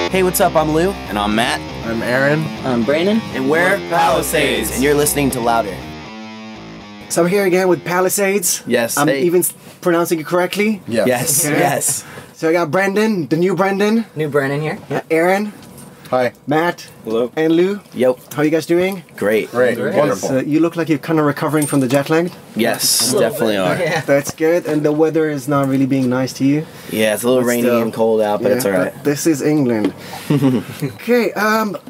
Hey, what's up? I'm Lou. And I'm Matt. I'm Aaron. I'm Brandon. And we're Palisades. And you're listening to Louder. So I'm here again with Palisades. Yes. I'm even pronouncing it correctly. Yes. Okay. Yes. So I got Brandon, the new Brandon. New Brandon here. Aaron. Hi. Matt. Hello. And Lou. Yep. How are you guys doing? Great. Great. Wonderful. So you look like you're kind of recovering from the jet lag. Yes, definitely are. Yeah. That's good. And the weather is not really being nice to you. Yeah, it's a little rainy and cold out, but it's all right. But this is England. Okay,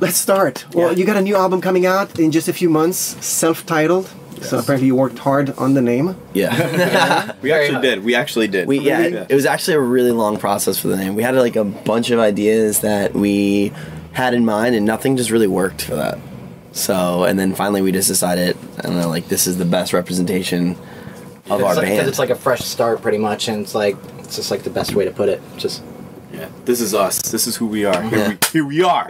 let's start. Well, you got a new album coming out in just a few months, self-titled. Yes. So apparently you worked hard on the name. Yeah. We actually did. It was actually a really long process for the name. We had like a bunch of ideas that we had in mind, and nothing just really worked for that. So, and then finally we just decided, I don't know, like this is the best representation of our band. Because it's like a fresh start, pretty much, and it's just like the best way to put it. Just this is us. This is who we are. Here we are.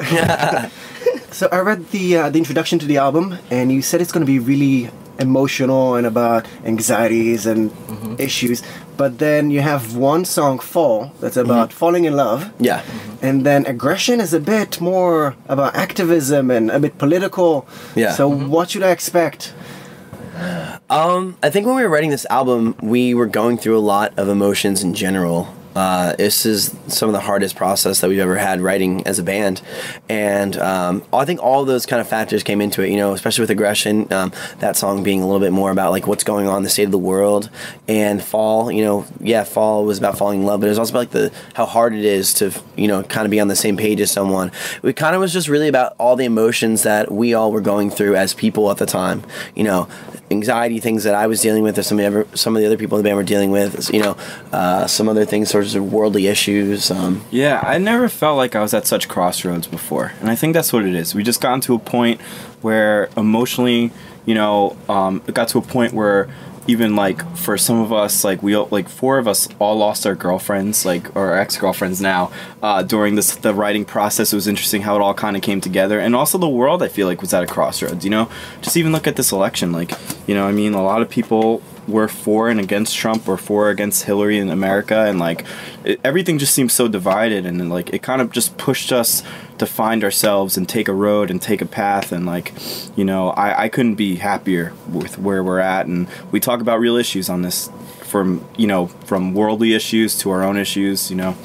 So I read the introduction to the album, and you said it's going to be really emotional and about anxieties and issues. But then you have one song, Fall, that's about falling in love. Yeah. And then Aggression is a bit more about activism and a bit political. Yeah. So what should I expect? I think when we were writing this album, we were going through a lot of emotions in general. This is some of the hardest process that we've ever had writing as a band, and I think all of those kind of factors came into it, you know, especially with Aggression, that song being a little bit more about like what's going on in the state of the world, and Fall, you know, Fall was about falling in love, but it was also about like how hard it is to, you know, kind of be on the same page as someone. It kind of was just really about all the emotions that we all were going through as people at the time, you know, anxiety, things that I was dealing with, or some of the other people in the band were dealing with, you know, some other things, sort of worldly issues. Yeah, I never felt like I was at such crossroads before, and I think that's what it is. We just gotten to a point where emotionally, you know, it got to a point where even like for some of us, like we like four of us all lost our girlfriends, like or ex-girlfriends now, during the writing process. It was interesting how it all kind of came together, and also the world I feel like was at a crossroads, you know. Just even look at this election, like, you know, I mean, a lot of people were for and against Trump or for against Hillary in America, and like everything just seems so divided, and like it kind of just pushed us to find ourselves and take a road and take a path, and like, you know, I couldn't be happier with where we're at. And we talk about real issues on this, from, you know, from worldly issues to our own issues, you know.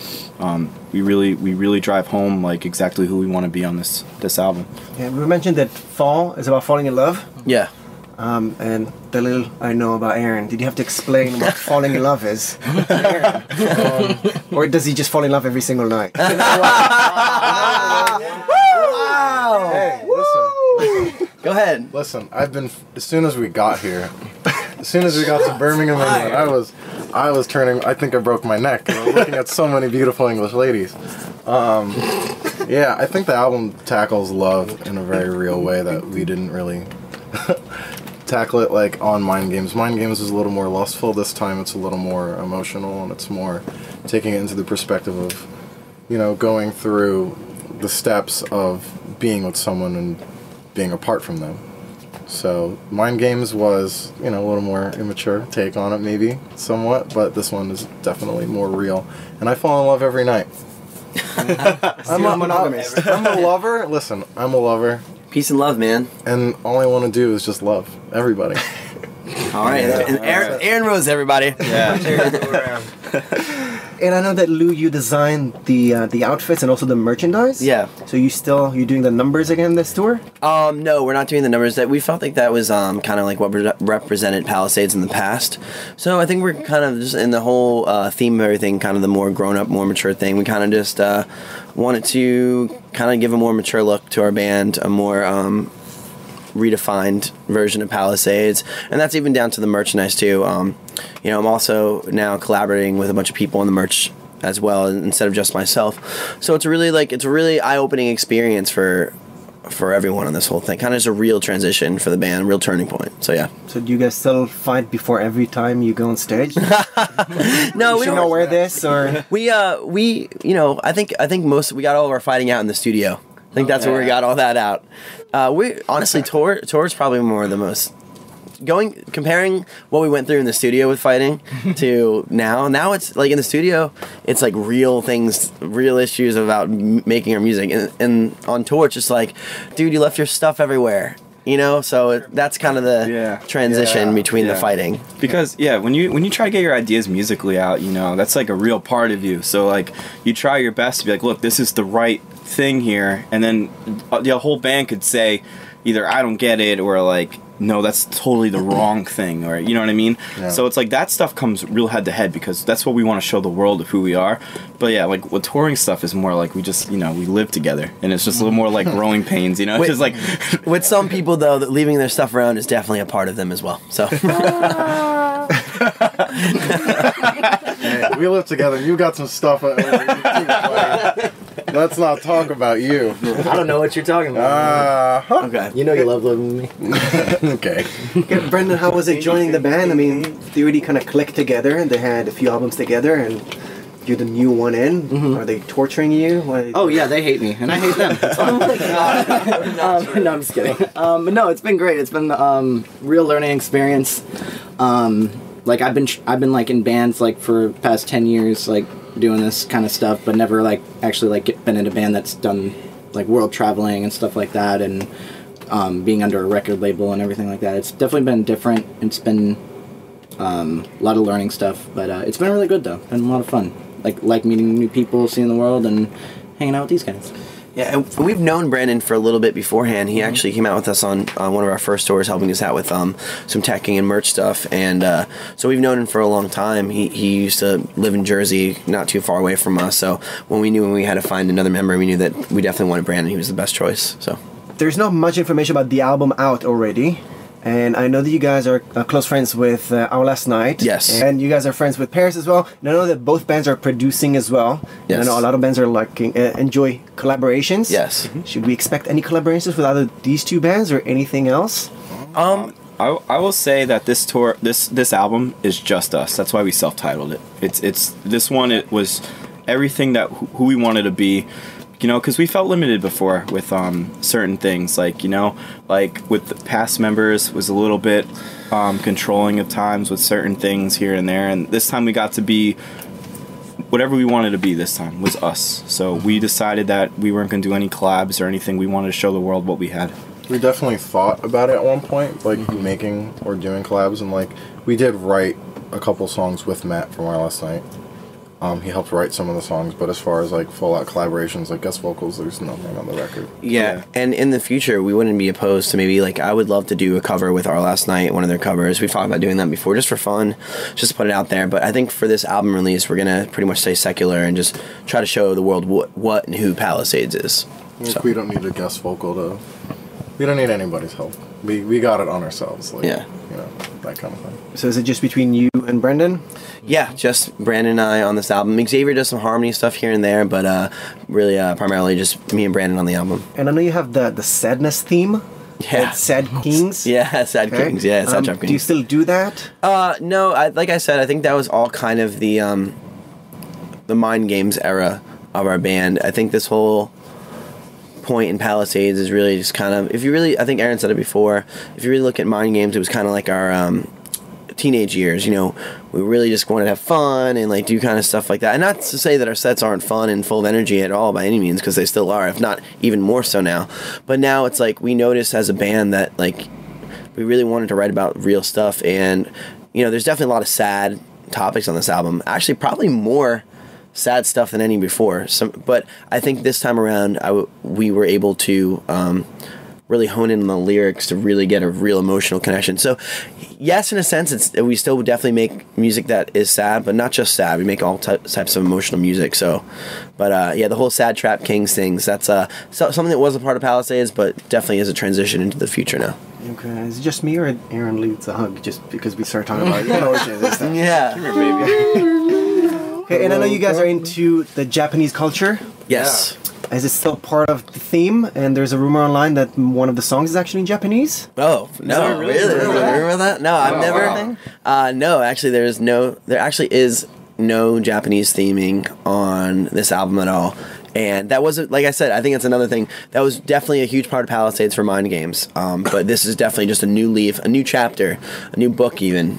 We really drive home like exactly who we want to be on this album. Yeah, we mentioned that Fall is about falling in love. Yeah. And the little I know about Aaron, did you have to explain what falling in love is? Or does he just fall in love every single night? Wow! Hey, listen. Go ahead. Listen, as soon as we got here, as soon as we got to Birmingham, England, I was turning, I think I broke my neck. Looking at so many beautiful English ladies. Yeah, I think the album tackles love in a very real way that we didn't really tackle it like on Mind Games. Mind Games is a little more lustful. This time it's a little more emotional, and it's more taking it into the perspective of, you know, going through the steps of being with someone and being apart from them. So Mind Games was, you know, a little more immature take on it, maybe somewhat, but this one is definitely more real. And I fall in love every night. I'm a lover. Listen, I'm a lover. Peace and love, man. And all I want to do is just love everybody. All right. Yeah. And Aaron Rosa, everybody. Yeah. And I know that Lou, you designed the outfits and also the merchandise. Yeah. So you're doing the numbers again this tour? No, we're not doing the numbers. That we felt like that was kind of like what represented Palisades in the past. So I think we're kind of just in the whole theme of everything, kind of the more grown up, more mature thing. We kind of just wanted to kind of give a more mature look to our band, a more redefined version of Palisades, and that's even down to the merchandise too. You know, I'm also now collaborating with a bunch of people on the merch as well, instead of just myself. So it's a really eye-opening experience for everyone on this whole thing. Kind of just a real transition for the band, real turning point. So yeah. So do you guys still fight before every time you go on stage? No, we don't know where this or we you know, I think we got all of our fighting out in the studio. I think that's where we got all that out. We honestly tour is probably more the most comparing what we went through in the studio with fighting to now it's like in the studio, it's like real things, real issues about making our music, and on tour it's just like, dude, you left your stuff everywhere. You know, so that's kind of the transition between the fighting. Because when you try to get your ideas musically out, you know, that's like a real part of you. So like you try your best to be like, look, this is the right thing here, and then the whole band could say either I don't get it or like, no, that's totally the wrong thing, or you know what I mean. So it's like that stuff comes real head to head because that's what we want to show the world of who we are. But yeah, like with touring stuff is more like we just, you know, we live together, and it's just a little more like growing pains, you know. It's just like with some people though, that leaving their stuff around is definitely a part of them as well. So Hey, we live together. You got some stuff. Let's not talk about you. I don't know what you're talking about. okay. You know you love living with me. Okay. Okay, Brendan, how was it joining the band? I mean, they really kind of clicked together, and they had a few albums together, and you're the new one in. Are they torturing you? Oh yeah, they hate me, and I hate them. Oh my god. No, I'm just kidding. But no, it's been great. It's been real learning experience. Like I've been like in bands like for the past 10 years, like doing this kind of stuff, but never like actually like been in a band that's done like world traveling and stuff like that, and being under a record label and everything like that. It's definitely been different. It's been a lot of learning stuff, but it's been really good though. Been a lot of fun. Like meeting new people, seeing the world, and hanging out with these guys. Yeah, and we've known Brandon for a little bit beforehand. He actually came out with us on one of our first tours, helping us out with some teching and merch stuff. And so we've known him for a long time. He used to live in Jersey, not too far away from us. So when we had to find another member, we knew that we definitely wanted Brandon. He was the best choice. So there's not much information about the album out already. And I know that you guys are close friends with Our Last Night. Yes. And you guys are friends with Paris as well. And I know that both bands are producing as well. Yes. And I know a lot of bands are like enjoy collaborations. Yes. Should we expect any collaborations with either these two bands or anything else? I will say that this tour, this album is just us. That's why we self-titled it. It's this one. It was everything that who we wanted to be. You know, because we felt limited before with certain things, like, you know, like with the past members was a little bit controlling of times with certain things here and there, and this time we got to be whatever we wanted to be. This time was us, so we decided that we weren't going to do any collabs or anything. We wanted to show the world what we had. We definitely thought about it at one point, like making or doing collabs, and like we did write a couple songs with Matt from Our Last Night. He helped write some of the songs, but as far as like full-out collaborations, like guest vocals, there's nothing on the record. Yeah, and in the future, we wouldn't be opposed to maybe, like, I would love to do a cover with Our Last Night, one of their covers. We've talked about doing that before, just for fun, just to put it out there. But I think for this album release, we're going to pretty much stay secular and just try to show the world what and who Palisades is. So. We don't need a guest vocal to... We don't need anybody's help. We got it on ourselves. Like, yeah. You know, that kind of thing. So is it just between you and Brendan? Yeah, just Brandon and I on this album. Xavier does some harmony stuff here and there, but really primarily just me and Brandon on the album. And I know you have the sadness theme. Yeah. Sad Kings. Yeah, Sad Kings. Yeah, Sad Trap Kings. Do you still do that? No, like I said, I think that was all kind of the Mind Games era of our band. I think this whole point in Palisades is really just kind of, I think Aaron said it before, if you really look at Mind Games, it was kind of like our teenage years, you know. We really just wanted to have fun and like do kind of stuff like that. And not to say that our sets aren't fun and full of energy at all by any means, because they still are, if not even more so now. But now it's like we notice as a band that like we really wanted to write about real stuff, and you know, there's definitely a lot of sad topics on this album. Actually, probably more sad stuff than any before. But I think this time around, we were able to really hone in on the lyrics to really get a real emotional connection. So, yes, in a sense, we still definitely make music that is sad, but not just sad. We make all types of emotional music. So, but yeah, the whole Sad Trap Kings things, that's something that was a part of Palisades, but definitely is a transition into the future now. Okay, is it just me or Aaron leads a hug just because we started talking about emotions and stuff? Yeah. Come here, baby. Okay, and I know you guys are into the Japanese culture. Yes. Is it still part of the theme? And there's a rumor online that one of the songs is actually in Japanese. Oh no! Really? There's a rumor about that? No, I've never. Wow. No, actually, there actually is no Japanese theming on this album at all. And that wasn't, like I said, I think that's another thing. That was definitely a huge part of Palisades for mind games. But this is definitely just a new leaf, a new chapter, a new book even.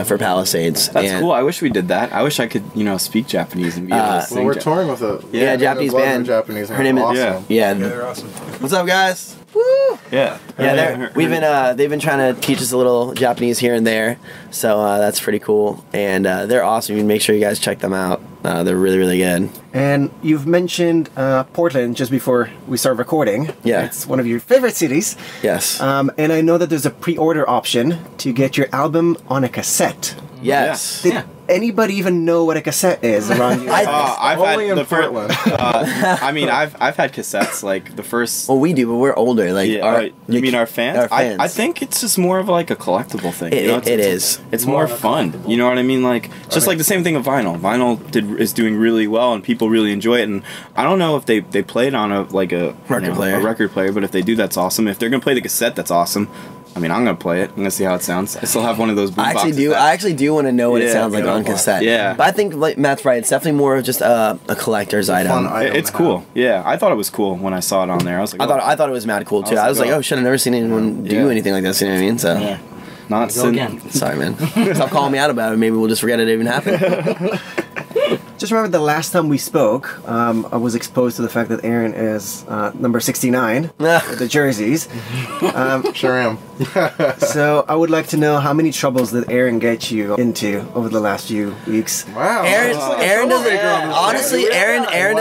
For Palisades. That's cool. I wish we did that. I wish I could, speak Japanese and be able to sing. Well, we're touring with a Japanese band. Japanese. Her name is awesome. yeah. They're awesome. What's up, guys? Woo! Yeah. They've been trying to teach us a little Japanese here and there, so that's pretty cool. And they're awesome. You can make sure you guys check them out. They're really, really good. And you've mentioned Portland just before we start recording. Yeah. It's one of your favorite cities. Yes. And I know that there's a pre-order option to get your album on a cassette. Yes. Did anybody even know what a cassette is around you? I've Only had in Portland. I've had cassettes like the first. Well, we do, but we're older. Like, You mean our fans? Our fans. I think it's just more of like a collectible thing. It is. It's more fun. You know what I mean? Like just like the same thing of vinyl. Vinyl is doing really well, and people really enjoy it. And I don't know if they play it on a record player, but if they do, that's awesome. If they're gonna play the cassette, that's awesome. I mean, I'm gonna play it. I'm gonna see how it sounds. I still have one of those boom boxes. I actually do want to know what it sounds like on cassette. Yeah. But I think, like Matt's right, it's definitely more of just a collector's item. It's cool. Yeah, I thought it was cool when I saw it on there. I was like, I thought it was mad cool too. I was like, oh shit, I've never seen anyone do anything like this. You know what I mean? So. Yeah. Not again. Sorry, man. Stop calling me out about it. Maybe we'll just forget it even happened. Just remember the last time we spoke, I was exposed to the fact that Aaron is number 69 with the jerseys. Sure am. So I would like to know how many troubles did Aaron get you into over the last few weeks? Wow. Aaron doesn't. Honestly, Aaron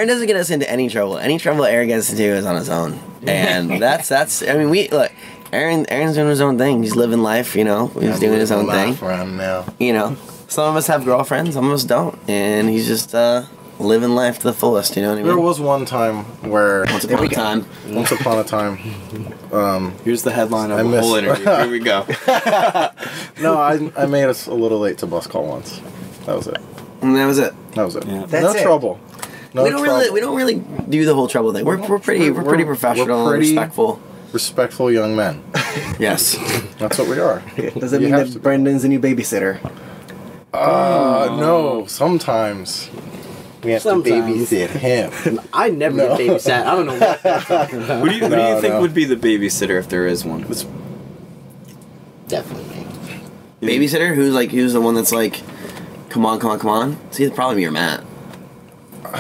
doesn't get us into any trouble. Any trouble Aaron gets into is on his own, and that's. I mean, look. Aaron's doing his own thing. He's living life, He's doing his own thing. Around now. Some of us have girlfriends, some of us don't, and he's just living life to the fullest. You know what I mean? There was one time where Once upon a time. Here's the headline of I the missed- whole interview. Here we go. No, I made us a little late to bus call once. That was it. And that was it. Yeah. That's no it. trouble. No we don't really do the whole trouble thing. We're pretty professional, and respectful. Respectful young men. Yes. That's what we are. Does that You mean have that to be. Brendan's a new babysitter? No. Sometimes we have Sometimes. to babysit him. I never get babysat. I don't know what you're talking about. Who do you think would be the babysitter if there is one? Definitely. Babysitter? Who's the one that's like, come on? See, it'd probably be your Matt.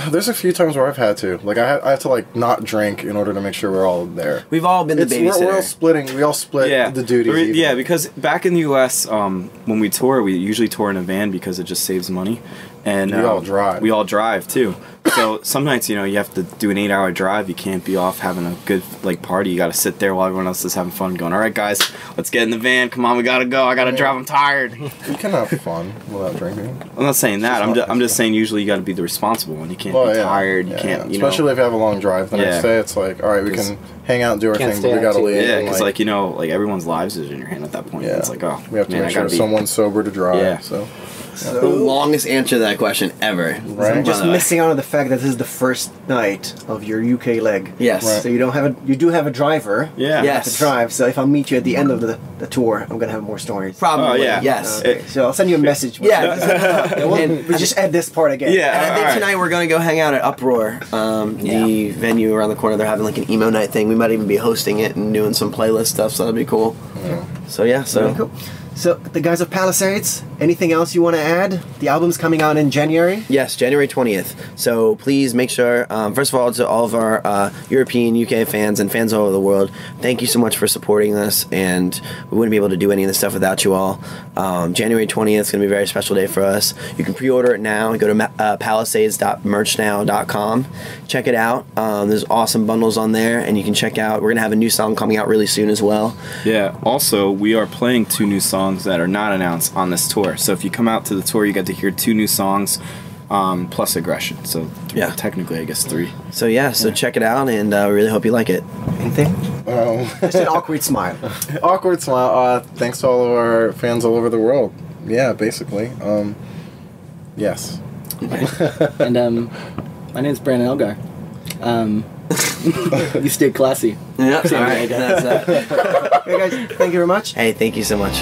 There's a few times where I've had to. Like, I have to, like, not drink in order to make sure we're all there. We've all been the babysitter. We're all splitting. We all split the duties. Yeah, because back in the U.S., when we tour, we usually tour in a van because it just saves money. And we all drive. We all drive, too. So some nights, you have to do an 8-hour drive. You can't be off having a good, party. You got to sit there while everyone else is having fun going, all right, guys, let's get in the van. Come on, we got to go. I got to drive. I'm tired. You can have fun without drinking. I'm not saying that. I'm just saying usually you got to be the responsible one. You can't be tired. You can't, Especially if you have a long drive. The next day, it's like, all right, we can hang out and do our thing, but we got to leave. Yeah, because, everyone's lives is in your hand at that point. Yeah. It's like, oh, we have to make sure someone's sober to drive. Yeah. So. The longest answer to that question ever. Right. I'm just missing out on the fact that this is the first night of your UK leg. Yes. Right. So you do have a driver. Yeah. Yes. To drive. So if I meet you at the end of the tour, I'm gonna have more stories. Probably. Oh, yeah. Yes. Okay. So I'll send you a message. And we just add this part again. Yeah. And I think tonight we're going to go hang out at Uproar, the venue around the corner. They're having an emo night thing. We might even be hosting it and doing some playlist stuff, so that'd be cool. Yeah. So yeah, Very cool. So the guys of Palisades, anything else you want to add? The album's coming out in January. Yes, January 20th. So please make sure, first of all, to all of our European, UK fans and fans all over the world, thank you so much for supporting us, and we wouldn't be able to do any of this stuff without you all. January 20th is going to be a very special day for us. You can pre-order it now. Go to palisades.merchnow.com. Check it out. There's awesome bundles on there, and you can check out, we're going to have a new song coming out really soon as well. Yeah, also, we are playing 2 new songs that are not announced on this tour. So if you come out to the tour, you get to hear 2 new songs, plus Aggression. So technically, I guess 3. So check it out, and we really hope you like it. Anything? Just an awkward smile. Awkward smile. Thanks to all of our fans all over the world. Yeah, basically. Yes. And my name's Brandon Elgar. You stayed classy. Yeah, all right, that's that. Okay, guys, thank you very much. Hey, thank you so much.